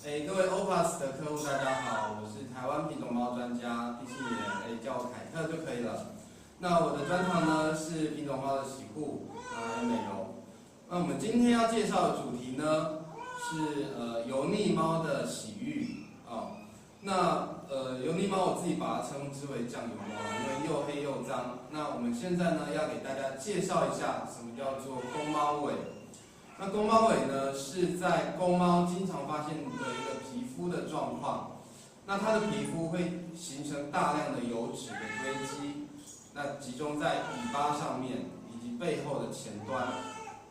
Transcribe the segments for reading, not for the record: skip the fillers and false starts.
各位 OPUS 的客户，大家好，我是台湾品种猫专家，第7年，叫我凯特就可以了。那我的专长呢是品种猫的洗护还有美容。那我们今天要介绍的主题呢是油腻猫的洗浴哦。那油腻猫我自己把它称之为酱油猫，因为又黑又脏。那我们现在呢要给大家介绍一下什么叫做公猫尾。那公猫尾呢，是在公猫经常发现的一个皮肤的状况。那它的皮肤会形成大量的油脂的堆积，那集中在尾巴上面以及背后的前端。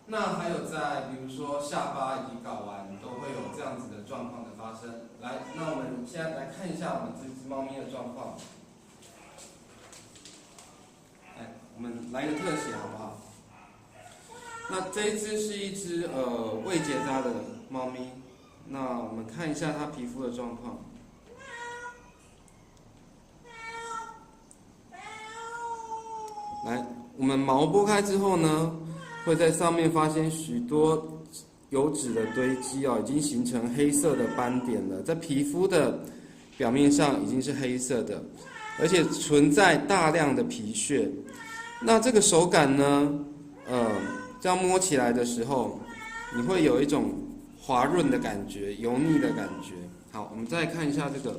那还有在比如说下巴以及睾丸都会有这样子的状况的发生。来，那我们现在来看一下我们这只猫咪的状况。来，我们来个特写好不好？那这一只是一只未结扎的猫咪，那我们看一下它皮肤的状况。来，我们毛剥开之后呢，会在上面发现许多油脂的堆积哦，已经形成黑色的斑点了，在皮肤的表面上已经是黑色的，而且存在大量的皮屑。那这个手感呢，这样摸起来的时候，你会有一种滑润的感觉，油腻的感觉。好，我们再看一下这个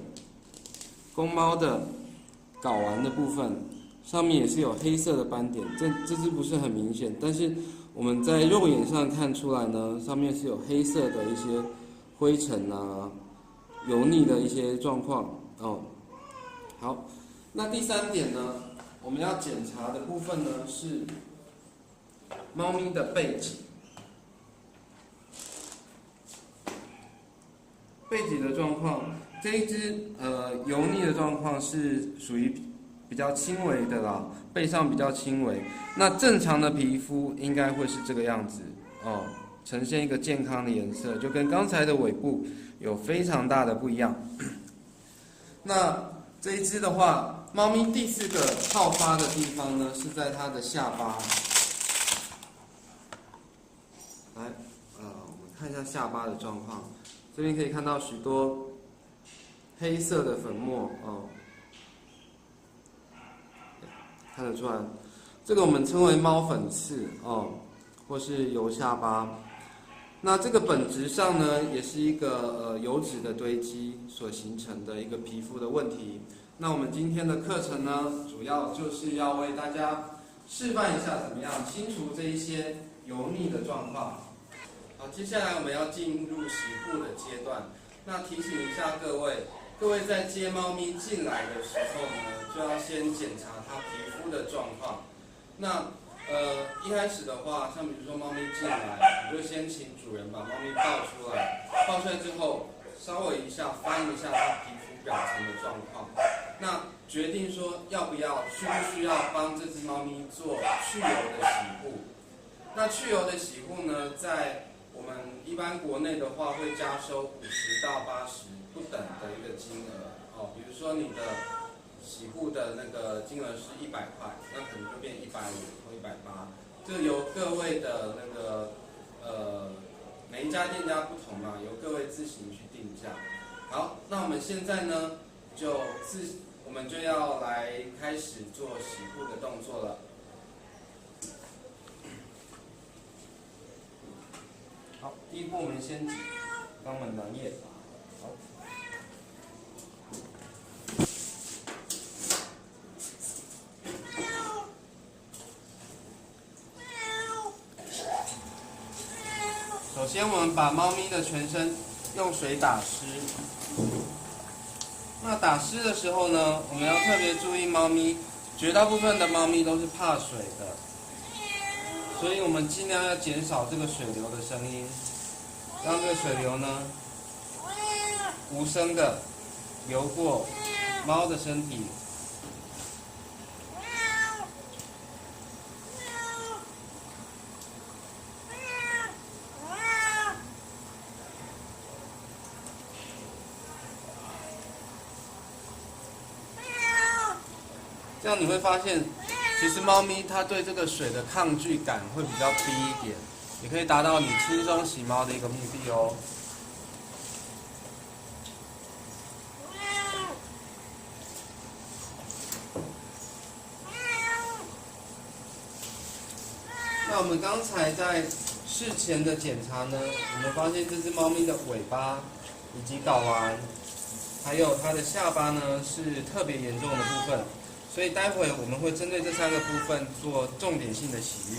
公猫的睾丸的部分，上面也是有黑色的斑点，这只不是很明显，但是我们在肉眼上看出来呢，上面是有黑色的一些灰尘啊，油腻的一些状况哦。好，那第3点呢，我们要检查的部分呢是猫咪的背脊。背脊的状况，这一只油腻的状况是属于比较轻微的啦，背上比较轻微。那正常的皮肤应该会是这个样子哦，呈现一个健康的颜色，就跟刚才的尾部有非常大的不一样。那这一只的话，猫咪第4个好发的地方呢是在它的下巴。来，我们看一下下巴的状况。这边可以看到许多黑色的粉末哦，看得出来，这个我们称为猫粉刺哦，或是油下巴。那这个本质上呢，也是一个油脂的堆积所形成的一个皮肤的问题。那我们今天的课程呢，主要就是要为大家示范一下怎么样清除这一些油腻的状况。好，接下来我们要进入洗护的阶段。那提醒一下各位在接猫咪进来的时候呢，就要先检查它皮肤的状况。那一开始的话，像比如说猫咪进来，你就先请主人把猫咪抱出来，抱出来之后，稍微翻一下它皮肤表层的状况。那决定说要不要需不需要帮这只猫咪做去油的洗护。那去油的洗护呢，在我们一般国内的话会加收50到80不等的一个金额哦，比如说你的洗护的那个金额是100块，那可能就变150或180，这由各位的那个每一家店家不同嘛，由各位自行去定价。好，那我们现在呢我们就要来开始做洗护的动作了。好，第一步我们先挤肛门囊液。好，首先我们把猫咪的全身用水打湿。那打湿的时候呢，我们要特别注意猫咪，绝大部分的猫咪都是怕水的。所以我们尽量要减少这个水流的声音，让这个水流呢无声的流过猫的身体。这样你会发现，其实猫咪它对这个水的抗拒感会比较低一点，也可以达到你轻松洗猫的一个目的哦。我们刚才在事前的检查呢，我们发现这只猫咪的尾巴以及睾丸，还有它的下巴呢是特别严重的部分，所以待会我们会针对这3个部分做重点性的洗浴。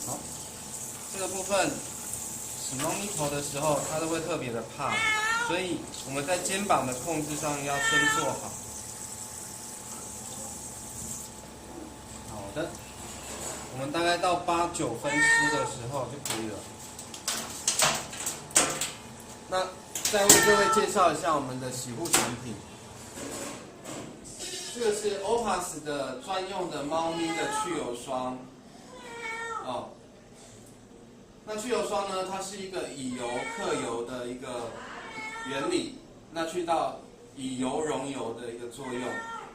好，这个部分洗猫咪头的时候，它都会特别的怕，所以我们在肩膀的控制上要先做好。好的，我们大概到8、9分湿的时候就可以了。那再为各位介绍一下我们的洗护产品。这个是 OPUS 的专用的猫咪的去油霜。哦，那去油霜呢，它是一个以油克油的一个原理，那去到以油溶油的一个作用，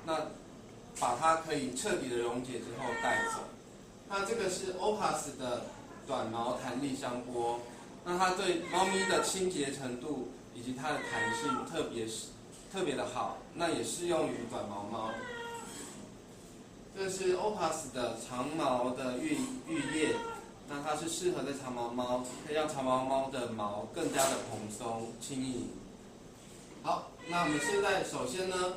那把它可以彻底的溶解之后带走。那这个是 OPUS 的短毛弹力香波，那它对猫咪的清洁程度以及它的弹性特别的好，那也适用于短毛猫。这是 OPUS 的长毛的浴液，那它是适合的长毛猫，可以让长毛猫的毛更加的蓬松轻盈。好，那我们现在首先呢，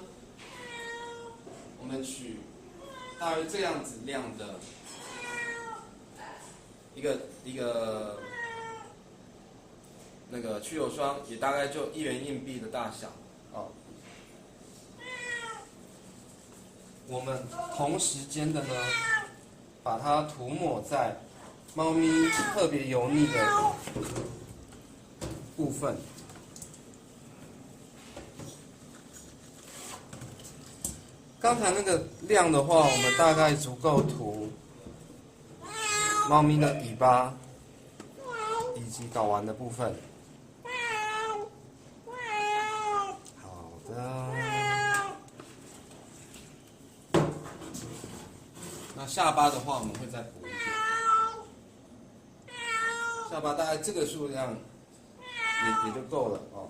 我们取大约这样子量的一个那个去油霜，也大概就1元硬币的大小哦。我们同时间的呢，把它涂抹在猫咪特别油腻的部分。刚才那个量的话，我们大概足够涂猫咪的尾巴以及睾丸的部分。好的。那下巴的话，我们会再补一点。下巴大概这个数量也就够了哦。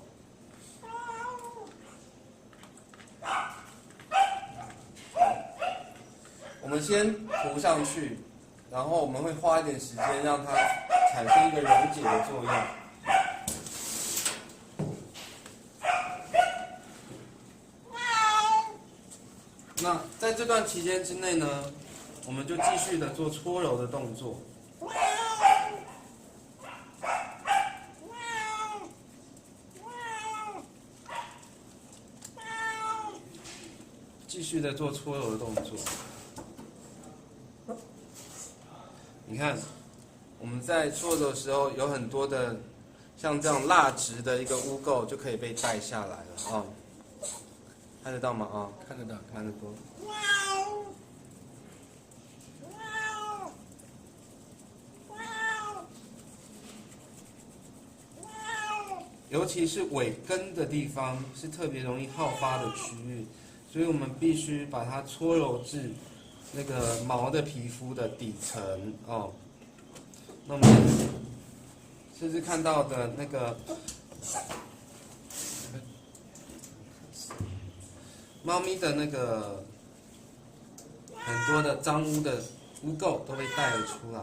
我们先涂上去，然后我们会花一点时间让它产生一个溶解的作用。那在这段期间之内呢，我们就继续的做搓揉的动作。继续的做搓揉的动作。你看，我们在搓揉的时候，有很多的像这样蜡质的一个污垢就可以被带下来了啊、哦。看得到吗？啊、哦，看得到，看得多。尤其是尾根的地方是特别容易好发的区域，所以我们必须把它搓揉至那个毛的皮肤的底层哦。那我们甚至看到的那个猫咪的那个很多的脏污的污垢都被带了出来。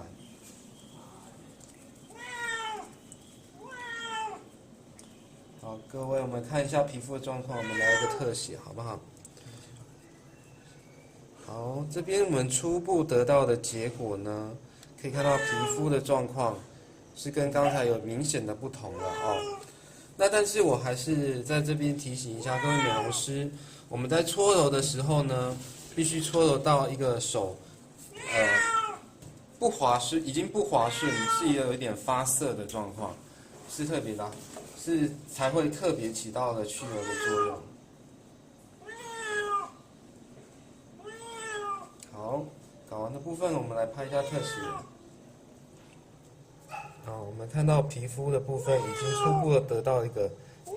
好，各位，我们看一下皮肤的状况，我们来一个特写，好不好？好，这边我们初步得到的结果呢，可以看到皮肤的状况是跟刚才有明显的不同了哦。那但是我还是在这边提醒一下各位美容师，我们在搓揉的时候呢，必须搓揉到一个手，不滑顺，已经不滑顺，是有一点发涩的状况，是特别的，是才会特别起到了去油的作用。好，睾丸的部分我们来拍一下特写。好，我们看到皮肤的部分已经初步的得到一个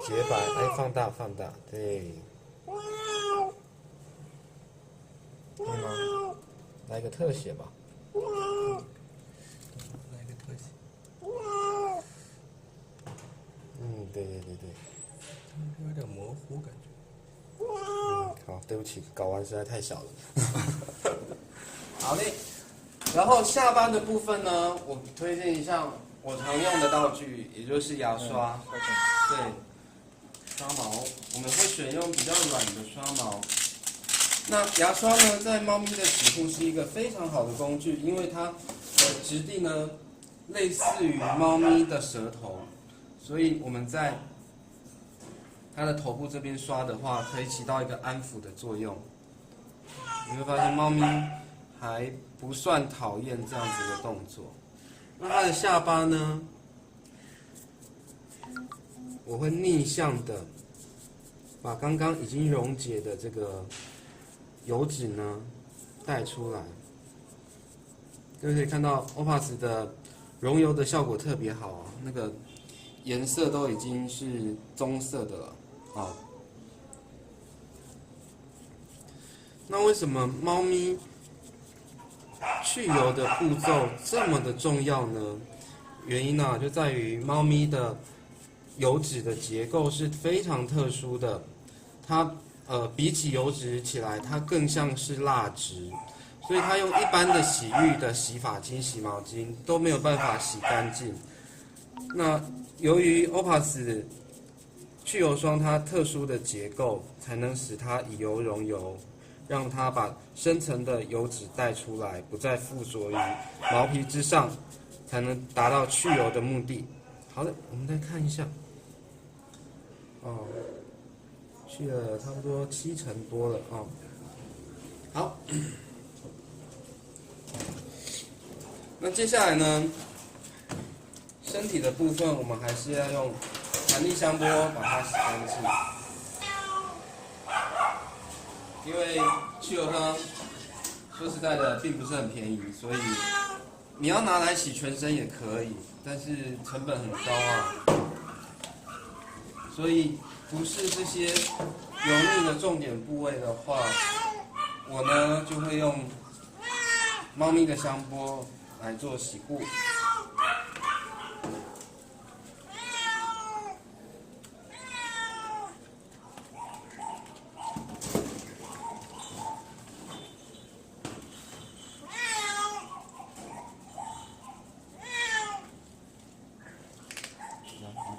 洁白，来放大放大，对，可以吗？来一个特写吧。来个特写。对，有点模糊感觉。好，对不起，睾丸实在太小了。好嘞，然后下巴的部分呢，我推荐一下我常用的道具，也就是牙刷。对，刷毛，我们会选用比较软的刷毛。那牙刷呢，在猫咪的指腹是一个非常好的工具，因为它的质地呢类似于猫咪的舌头，所以我们在它的头部这边刷的话，可以起到一个安抚的作用。你会发现猫咪还不算讨厌这样子的动作。那它的下巴呢，我会逆向的把刚刚已经溶解的这个油脂呢带出来。就可以看到 Opus 的溶油的效果特别好，那个颜色都已经是棕色的了啊。那为什么猫咪去油的步骤这么的重要呢？原因呢，就在于猫咪的油脂的结构是非常特殊的，它比起油脂起来，它更像是蜡质，所以它用一般的洗浴的洗发精、洗毛巾都没有办法洗干净。那由于 Opus 去油霜它特殊的结构，才能使它以油溶油，让它把深层的油脂带出来，不再附着于毛皮之上，才能达到去油的目的。好的，我们再看一下。去了差不多70%多了哦。好，那接下来呢，身体的部分我们还是要用弹力香波把它洗干净，因为去油霜说实在的并不是很便宜，所以你要拿来洗全身也可以，但是成本很高啊，所以不是这些油腻的重点部位的话，我呢就会用猫咪的香波来做洗护。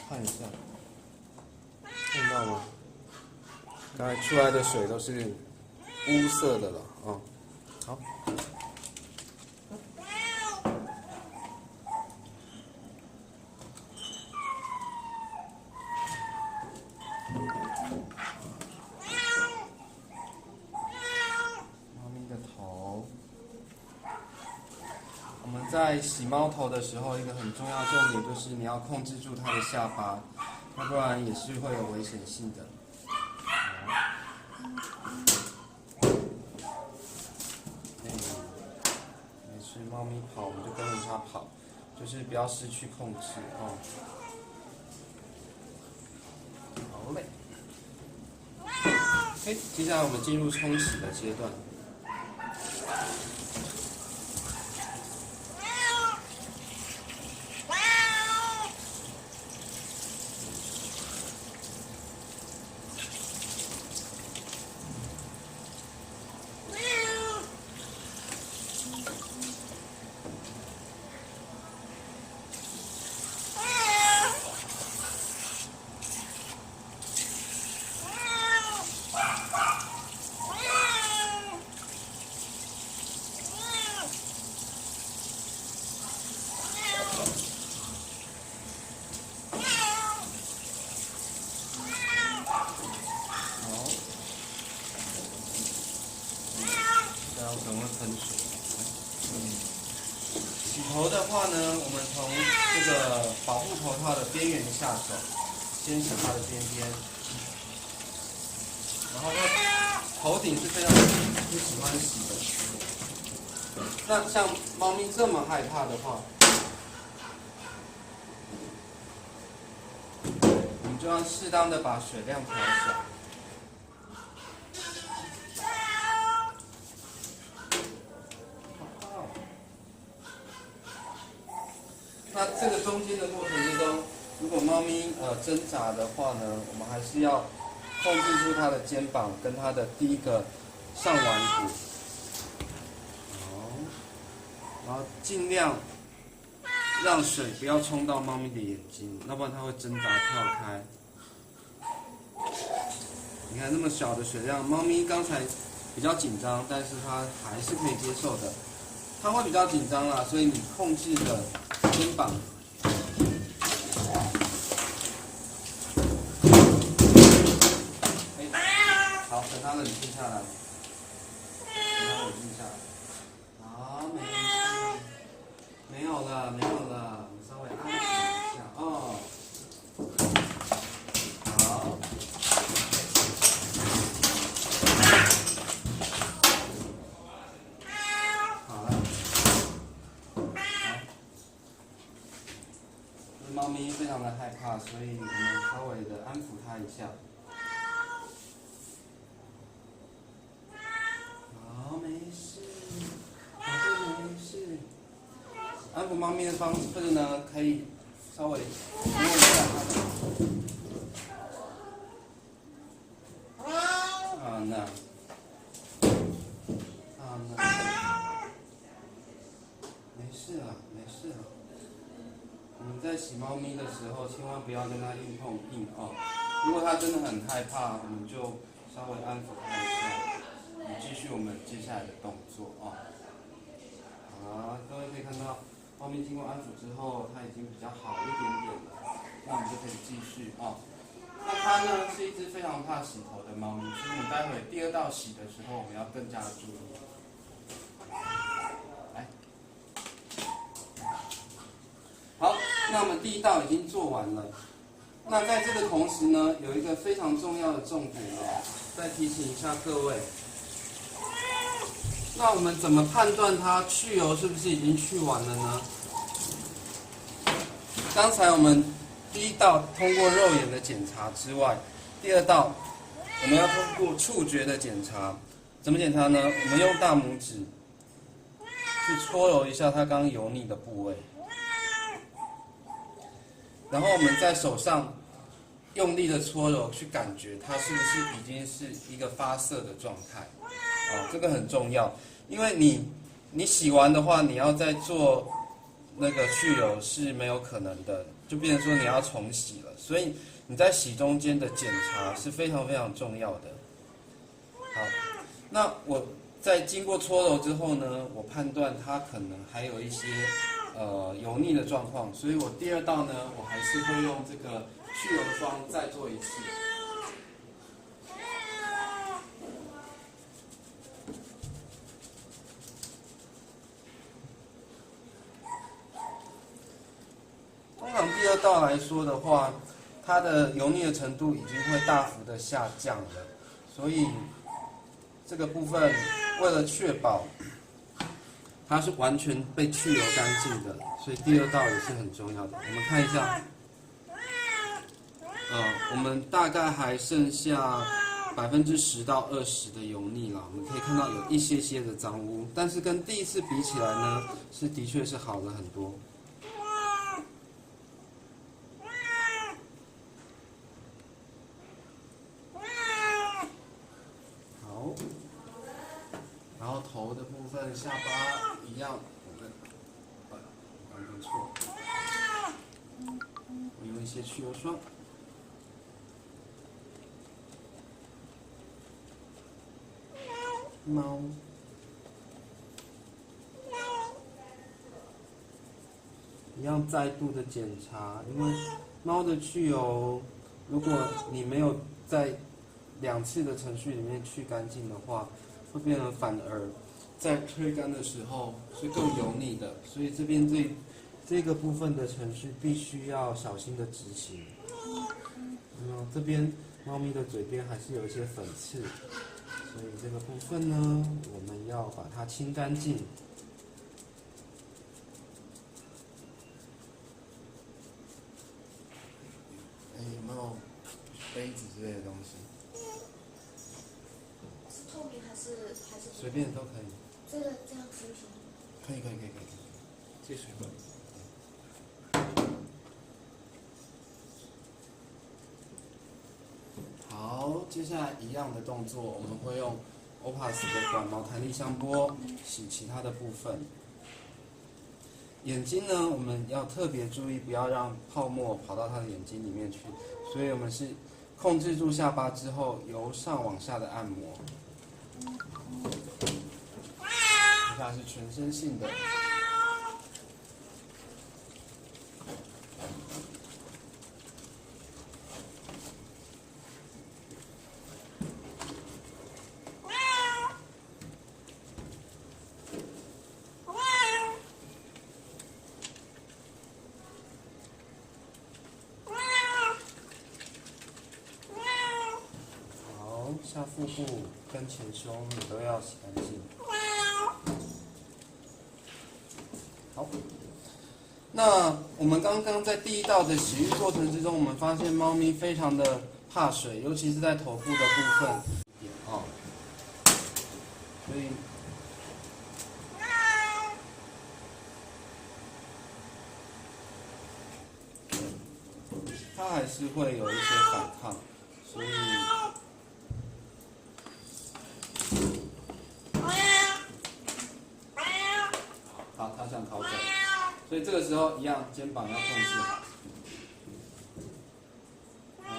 看一下，看到吗？刚才出来的水都是乌色的了啊。好。猫咪的头。我们在洗猫头的时候，一个很重要重点就是你要控制住它的下巴，要不然也是会有危险性的。没事，猫咪跑我们就跟着它跑，就是不要失去控制哦。好嘞。OK， 接下来我们进入冲洗的阶段。喷水。洗头的话呢，我们从这个保护头套的边缘下手，先洗它的边边，然后它头顶是非常不喜欢洗的。那像猫咪这么害怕的话，我们就要适当的把水量调小。那这个中间的过程之中，如果猫咪挣扎的话呢，我们还是要控制住它的肩膀跟它的第一个上腕骨，好，然后尽量让水不要冲到猫咪的眼睛，要不然它会挣扎跳开。你看那么小的水量，猫咪刚才比较紧张，但是它还是可以接受的。它会比较紧张啦，所以你控制的肩膀。好，等它冷静下来。等它冷静下来。好，没有了，没有了，你稍微安抚一下哦。好。好了。好。猫咪非常的害怕，所以我们稍微的安抚它一下。安抚猫咪的方式呢，可以稍微摸一下它的。没事了，没事了。我们在洗猫咪的时候，千万不要跟它硬碰硬哦。如果它真的很害怕，我们就稍微安抚它一下，继续我们接下来的动作哦。好，各位可以看到。猫咪经过安抚之后，它已经比较好一点点了，那我们就可以继续啊。那它呢是一只非常怕洗头的猫咪，所以我们待会第二道洗的时候，我们要更加的注意。来，好，那我们第一道已经做完了。那在这个同时呢，有一个非常重要的重点哦，再提醒一下各位。那我们怎么判断它去油是不是已经去完了呢？刚才我们第一道通过肉眼的检查之外，第二道我们要通过触觉的检查。怎么检查呢？我们用大拇指去搓揉一下它刚油腻的部位，然后我们在手上用力的搓揉，去感觉它是不是已经是一个发色的状态。这个很重要，因为你洗完的话，你要再做那个去油是没有可能的，就变成说你要重洗了。所以你在洗中间的检查是非常非常重要的。好，那我在经过搓揉之后呢，我判断它可能还有一些油腻的状况，所以我第二道呢，我还是会用这个去油霜再做一次。通常第二道来说的话，它的油腻的程度已经会大幅的下降了，所以这个部分为了确保它是完全被去油干净的，所以第二道也是很重要的。我们看一下，我们大概还剩下10%到20%的油腻了。我们可以看到有一些些的脏污，但是跟第一次比起来呢，的确是好了很多。然后头的部分、下巴一样，我们刚刚错，我用一些去油霜。猫，一样再度的检查，因为猫的去油，如果你没有在2次的程序里面去干净的话，会变成反而在吹干的时候是更油腻的，所以这边这个部分的程序必须要小心的执行。这边猫咪的嘴边还是有一些粉刺，所以这个部分呢，我们要把它清干净。有没有杯子之类的东西？是透明还是随便都可以。这个这样行不行？可以。接水吧。接下来一样的动作，我们会用 OPUS 的短毛弹力香波洗其他的部分。眼睛呢，我们要特别注意，不要让泡沫跑到他的眼睛里面去，所以我们是控制住下巴之后，由上往下的按摩。接下来是全身性的。下腹部跟前胸你都要洗干净。好，那我们刚刚在第一道的洗浴过程之中，我们发现猫咪非常的怕水，尤其是在头部的部分哦，所以它还是会有一些反抗，所以。好，它想逃走，所以这个时候一样，肩膀要控制好。好，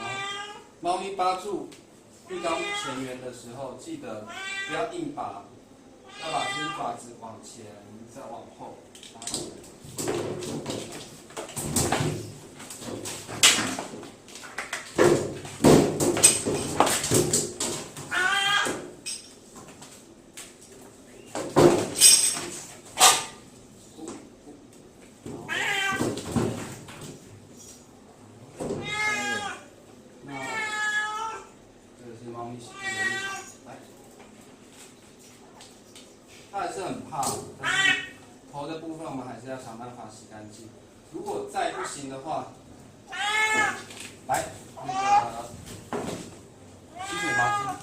猫咪扒住浴缸前缘的时候，记得不要硬拔，要把这只爪子往前再往后拉起来。它还是很怕，但是头的部分我们还是要想办法洗干净。如果再不行的话，来那个吸水毛巾。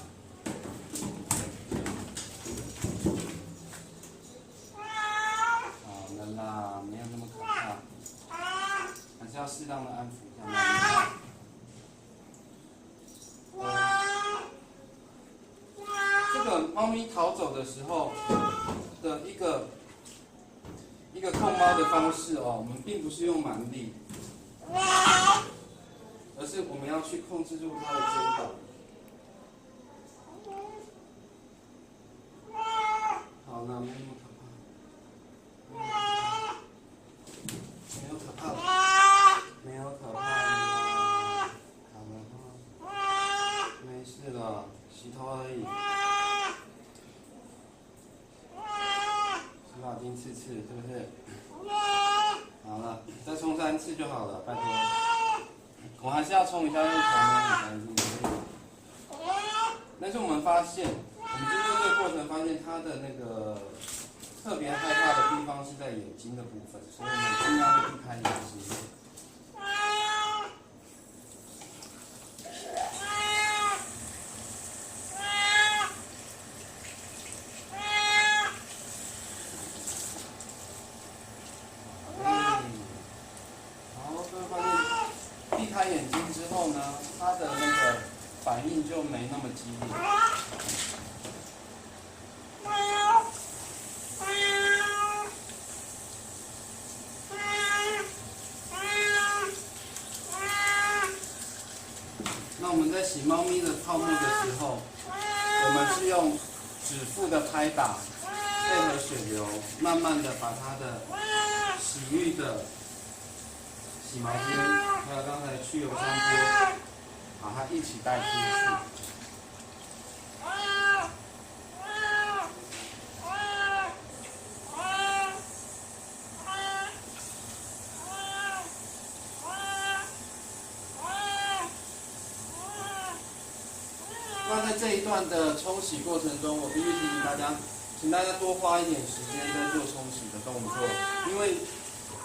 好了啦，没有那么可怕，还是要适当的安抚一下猫咪。这个猫咪逃走的时候的一个控猫的方式哦，我们并不是用蛮力，而是我们要去控制住它的肩膀。好，那没那么可怕，没有可怕了，没有可怕了，好了哈，没事了，洗头而已。洗发精刺刺，是不是？好了，再冲3次就好了，拜托。我还是要冲一下，用头呢很干净。但是我们发现，我们经过这个过程发现，它的那个特别害怕的地方是在眼睛的部分，所以我们尽量去避开眼睛。避开眼睛之后呢，它的那个反应就没那么激烈。那我们在洗猫咪的泡沫的时候，我们是用指腹的拍打，配合水流，慢慢的把它的洗浴的洗毛巾，还有刚才去油香波，把它一起带出去。那在这一段的冲洗过程中，我必须提醒大家，请大家多花一点时间在做冲洗的动作，因为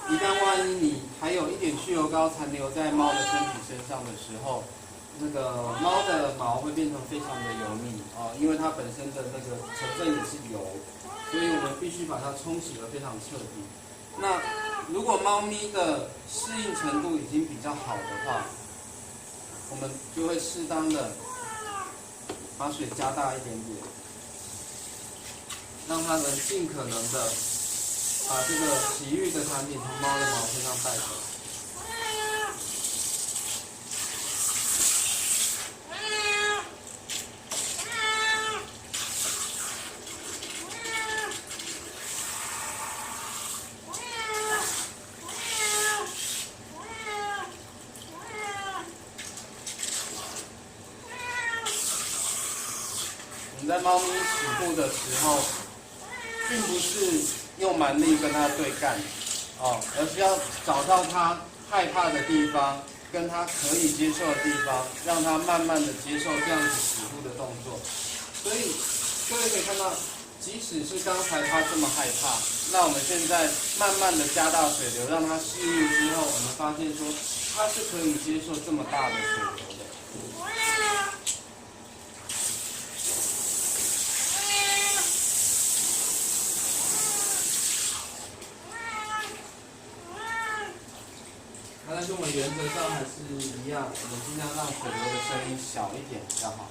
一旦万一你还有一点去油膏残留在猫的身体身上的时候，那个猫的毛会变成非常的油腻啊，因为它本身的那个成分也是油，所以我们必须把它冲洗得非常彻底。那如果猫咪的适应程度已经比较好的话，我们就会适当的把水加大一点点，让它能尽可能的把这个洗浴的产品从猫的毛身上带走。我们在猫咪洗护的时候，并不是用蛮力跟它对干，而是要找到它害怕的地方，跟它可以接受的地方，让它慢慢的接受这样子洗护的动作。所以各位可以看到，即使是刚才它这么害怕，那我们现在慢慢的加大水流，让它适应之后，我们发现说它是可以接受这么大的水流的。但是我们原则上还是一样，我们尽量让水流的声音小一点比较好。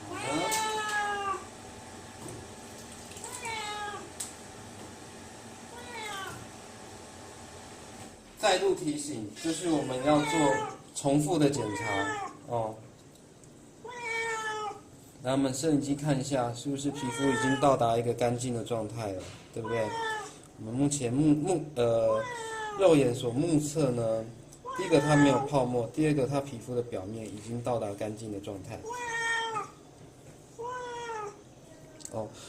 好的。再度提醒，这是我们要做重复的检查哦。那我们摄影机看一下，是不是皮肤已经到达一个干净的状态了，对不对？我们目前肉眼所目测呢，第一个它没有泡沫，第二个它皮肤的表面已经到达干净的状态。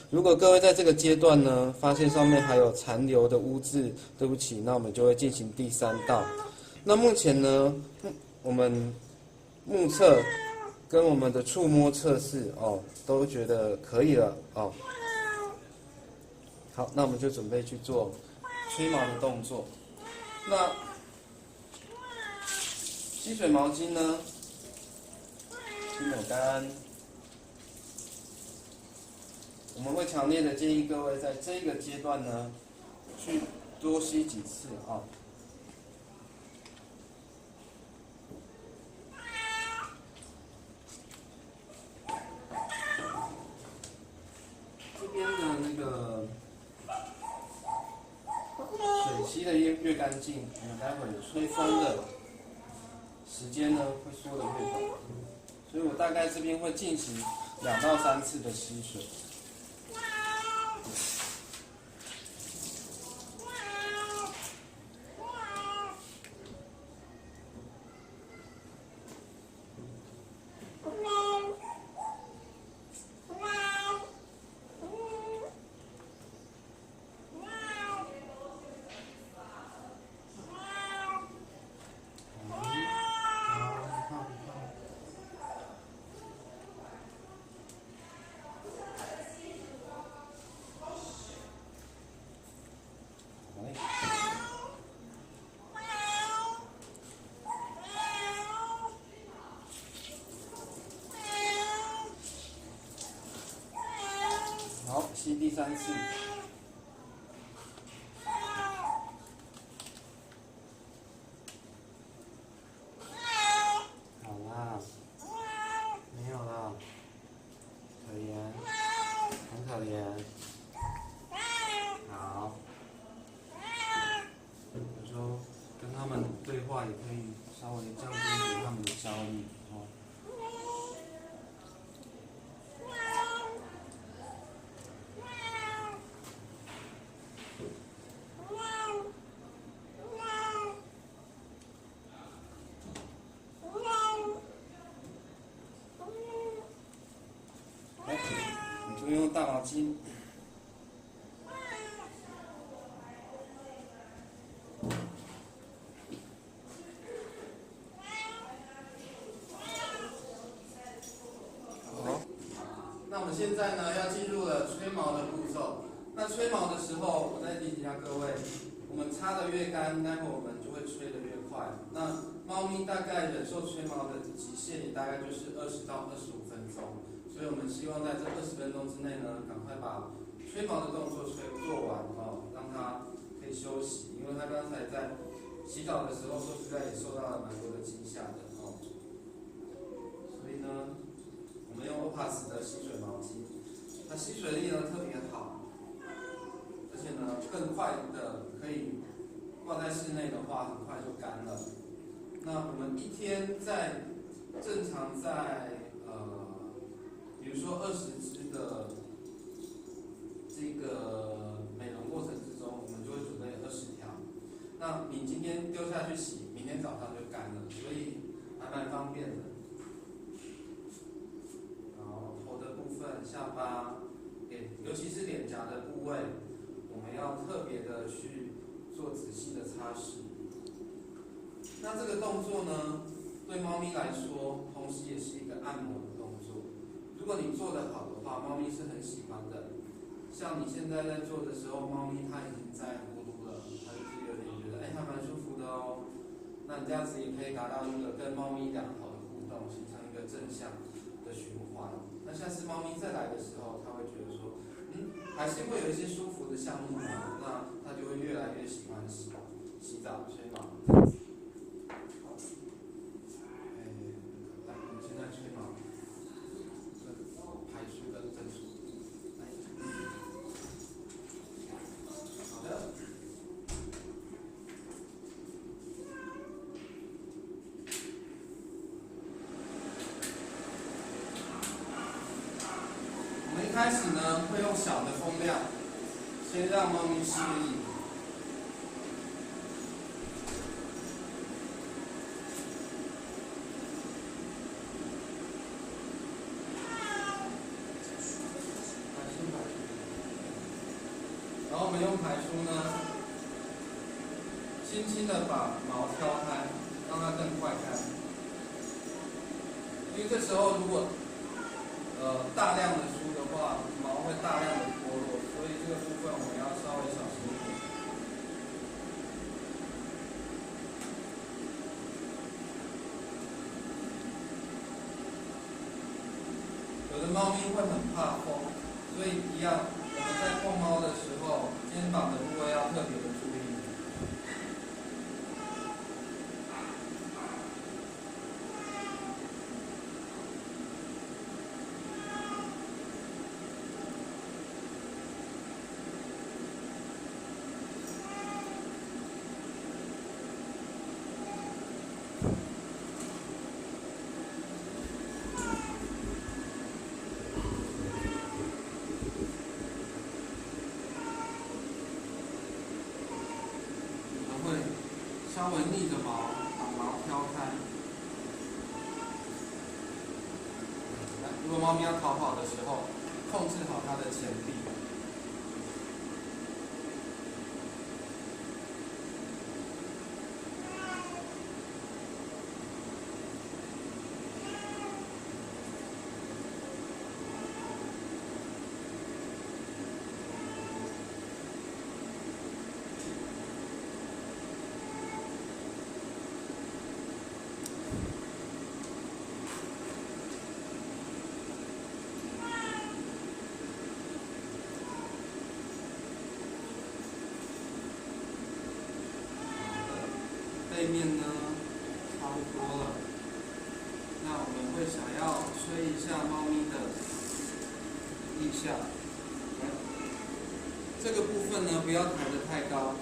如果各位在这个阶段呢，发现上面还有残留的污渍，对不起，那我们就会进行第3道。那目前呢，我们目测跟我们的触摸测试都觉得可以了好，那我们就准备去做吹毛的动作。那吸水毛巾呢，去抹干。我们会强烈的建议各位在这个阶段呢，去多吸几次这边的那个水吸的越干净，我们待会儿吹风的时间呢会缩得越短，所以我大概这边会进行2到3次的吸水。好，吸第3次。好啦，没有了，可怜，很可怜。好，有时候跟他们对话也可以稍微降低一点他们的焦虑你就用大毛巾。好，那我们现在呢要进入了吹毛的步骤。那吹毛的时候，我再提醒一下各位，我们擦得越干，待会我们就会吹得越快。那猫咪大概忍受吹毛的极限也大概就是20到25分钟，所以我们希望在这20分钟之内呢，赶快把吹毛的动作做完让它可以休息，因为它刚才在洗澡的时候，说实在也受到了蛮多的惊吓的所以呢，我们用 OPA 吸水毛巾，它吸水力呢特别好，而且呢更快的可以挂在室内的话，很快就干了。那我们一天正常比如说20支的这个美容过程之中，我们就会准备20条。那你今天丢下去洗，明天早上就干了，所以还蛮方便的。好，头的部分、下巴、尤其是脸颊的部位，我们要特别的去做仔细的擦拭。那这个动作呢，对猫咪来说，同时也是一个按摩的动作。如果你做得好的话，猫咪是很喜欢的。像你现在在做的时候，猫咪它已经在呼噜了，它就是有点觉得还蛮舒服的哦。那你这样子也可以达到一个跟猫咪良好的互动，形成一个正向的循环。那下次猫咪再来的时候，它会觉得说，还是会有一些舒服的项目嘛，那它就会越来越喜欢洗澡、吹毛。来，我们现在吹毛，排梳跟正梳。好的。我们一开始呢，会用小的风量，先让猫咪适应。然后我们用排梳呢，轻轻的把毛挑开，让它更快干。因为这时候如果大量的梳的话，毛会大量的脱落，所以这个部分我们要稍微小心一点。有的猫咪会很怕风，所以一样，我们在碰猫的时候，肩膀的部位要特别的注意。稍微逆着毛，把毛挑开。如果猫咪要逃跑的时候，控制好它的前臂。背面呢，差不多了。那我们会想要吹一下猫咪的腋下，这个部分呢不要抬得太高，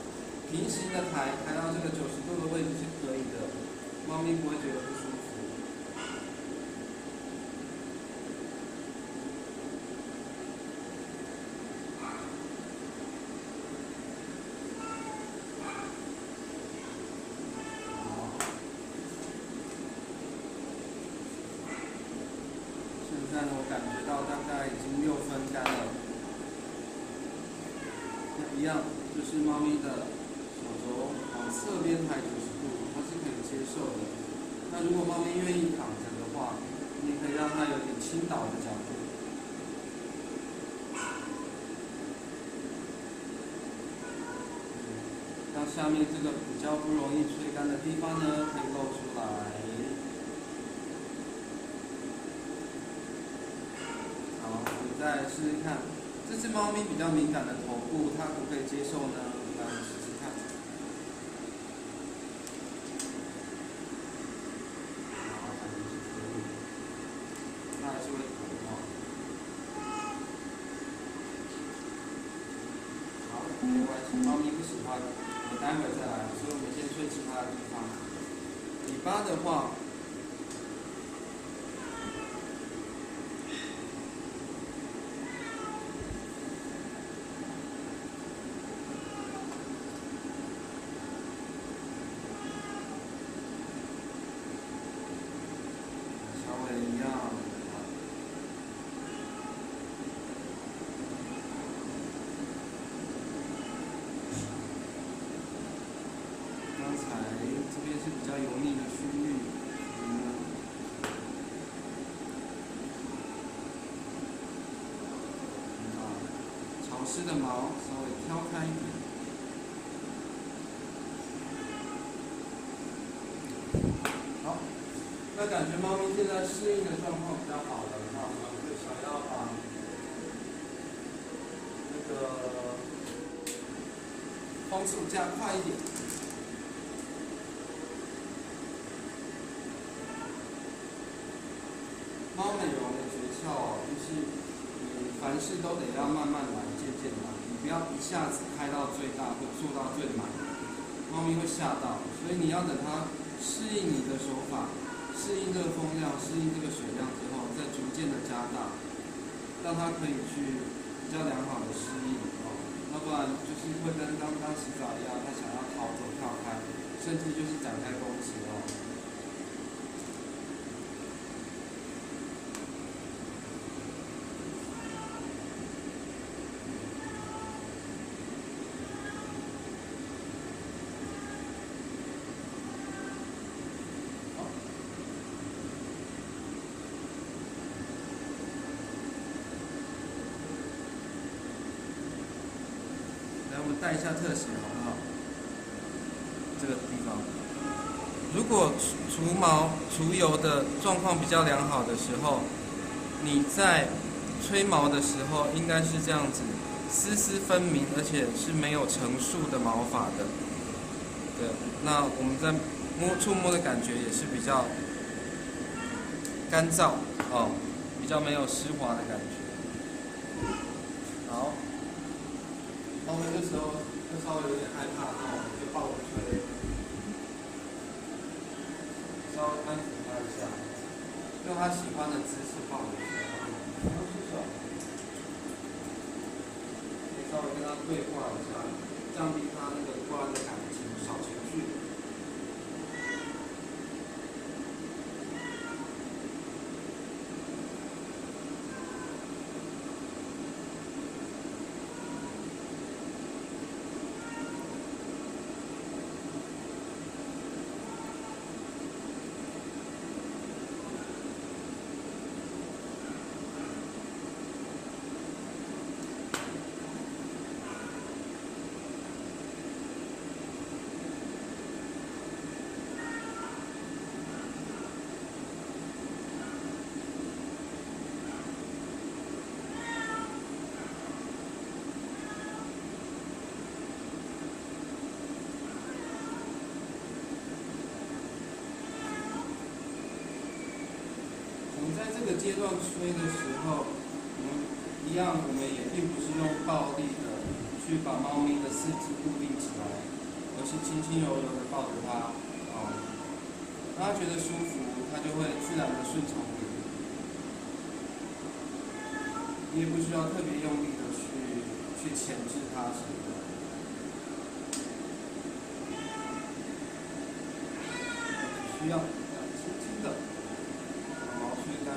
平行的抬到这个90度的位置是可以的，猫咪不会觉得不舒服。现在我感觉到大概已经6分干了。那一样，就是猫咪的手肘往侧边抬90度，它是可以接受的。那如果猫咪愿意躺着的话，你也可以让它有点倾倒的角度。让下面这个比较不容易吹干的地方呢，可以露出来。再试试看，这只猫咪比较敏感的头部，它可不可以接受呢？来，我们试试看。好，感觉是可以，它还是会疼哦。话，我待会再来，所以我们先吹其他的地方。尾巴的话。这边是比较油腻的区域，潮湿的毛稍微挑开一点。好，那感觉猫咪现在适应的状况比较好了，那我们会想要把那个风速加快一点。猫美容的诀窍就是你凡事都得要慢慢来，渐渐来，你不要一下子开到最大或做到最满，猫咪会吓到。所以你要等它适应你的手法，适应这个风量，适应这个水量之后，再逐渐的加大，让它可以去比较良好的适应哦。要不然就是会跟刚刚洗澡一样，它想要逃走跳开，甚至就是展开攻击哦。我们带一下特写好不好？这个地方，如果除毛除油的状况比较良好的时候，你在吹毛的时候应该是这样子，丝丝分明，而且是没有层数的毛发的。对，那我们在触摸的感觉也是比较干燥哦，比较没有湿滑的感觉。好。猫咪这时候就稍微有点害怕，那我们就抱着吹，稍微安抚它一下，用它喜欢的姿势抱着吹，然后是手，可以稍微跟它对话一下，降低它那个不安的感情、小情绪。在这个阶段吹的时候，我们也并不是用暴力的去把猫咪的四肢固定起来，而是轻轻柔柔的抱着它，让它觉得舒服，它就会自然的顺从你。你也不需要特别用力的去钳制它什么的。只需要轻轻的把毛吹干。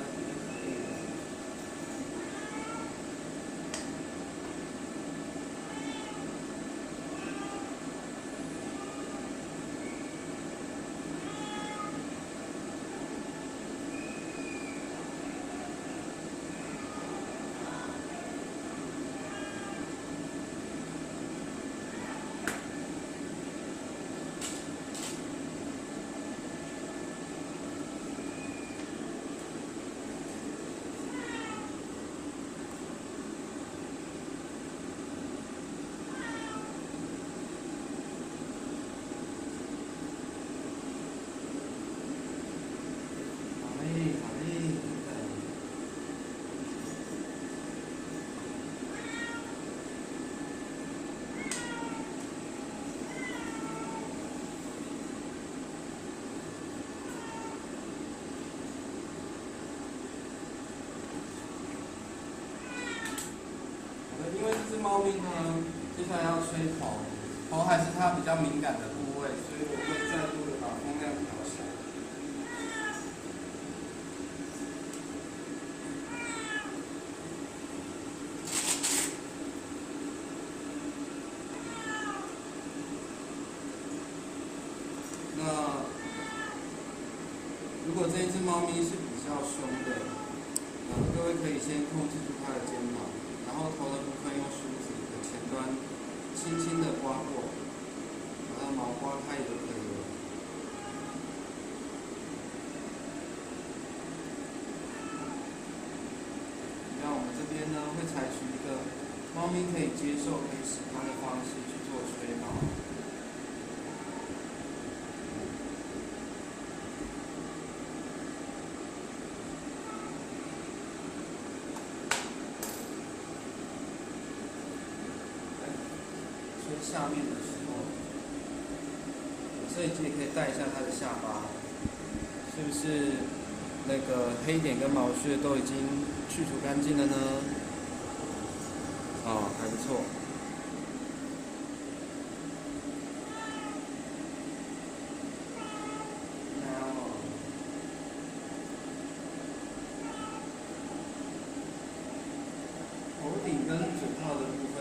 猫咪呢，接下来要吹头，头还是它比较敏感的部位，所以我会再度的把风量调小。那如果这一只猫咪是比较凶的，各位可以先控制住它的肩膀，然后头的部分用梳子的前端轻轻的刮过，把它毛刮开也就可以了。那我们这边呢会采取一个猫咪可以接受、可以喜欢的方式去做吹毛。下面的时候，摄影机也可以带一下它的下巴，是不是那个黑点跟毛屑都已经去除干净了呢？哦，还不错。头顶跟嘴套的部分，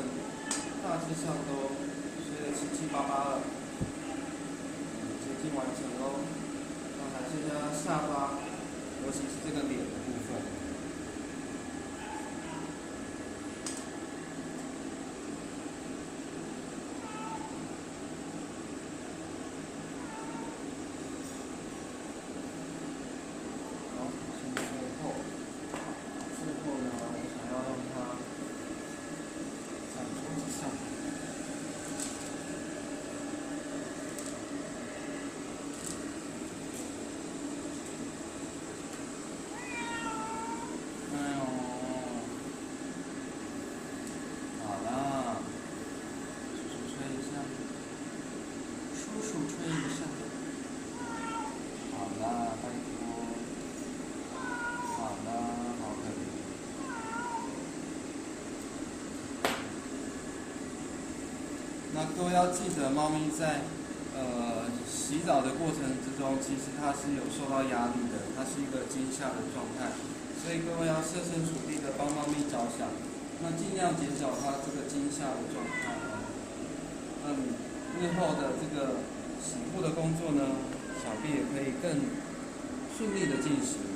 大致上都吹得七七八八了，接近完成喽。那还剩下下巴，尤其是这个脸的部分。好，现在最后呢，我想要让它在桌子上。那各位要记得，猫咪在洗澡的过程之中，其实它是有受到压力的，它是一个惊吓的状态，所以各位要设身处地的帮猫咪着想，那尽量减少它这个惊吓的状态日后的这个洗护的工作呢，想必也可以更顺利的进行。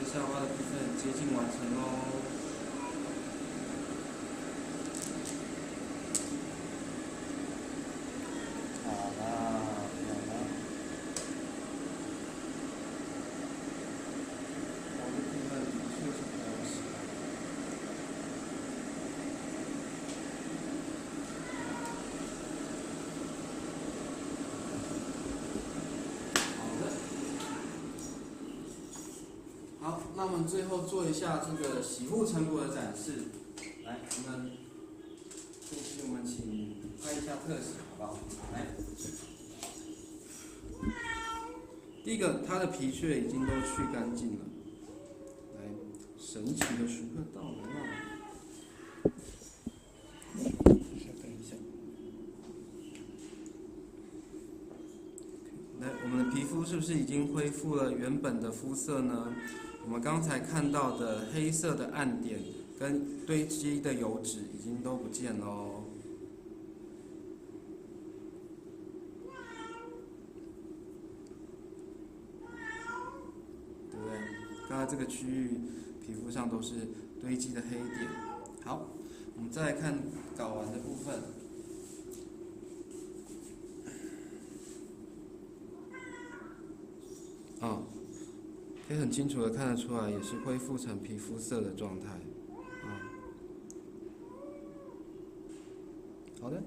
下巴的部分接近完成喽。好啦，我的部分确实比较细。好，那我们最后做一下这个洗护成果的展示。来，这期我们请拍一下特写，好不好？来，第一个，它的皮屑已经都去干净了。来，神奇的时刻到来了。稍等一下。来，我们的皮肤是不是已经恢复了原本的肤色呢？我们刚才看到的黑色的暗点跟堆积的油脂已经都不见喽，对不对？刚才这个区域皮肤上都是堆积的黑点。好，我们再来看睾丸的部分。可以很清楚的看得出来，也是恢复成皮肤色的状态。好的。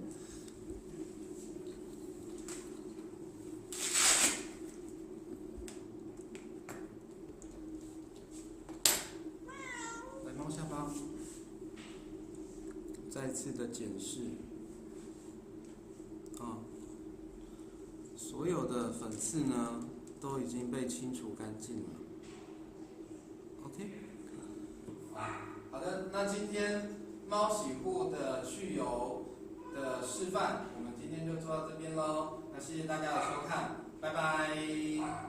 来，猫下巴，再次的检视。所有的粉刺呢，都已经被清除干净了。OK， 好的，那今天猫洗护的去油的示范，我们今天就做到这边喽。那谢谢大家的收看，拜拜。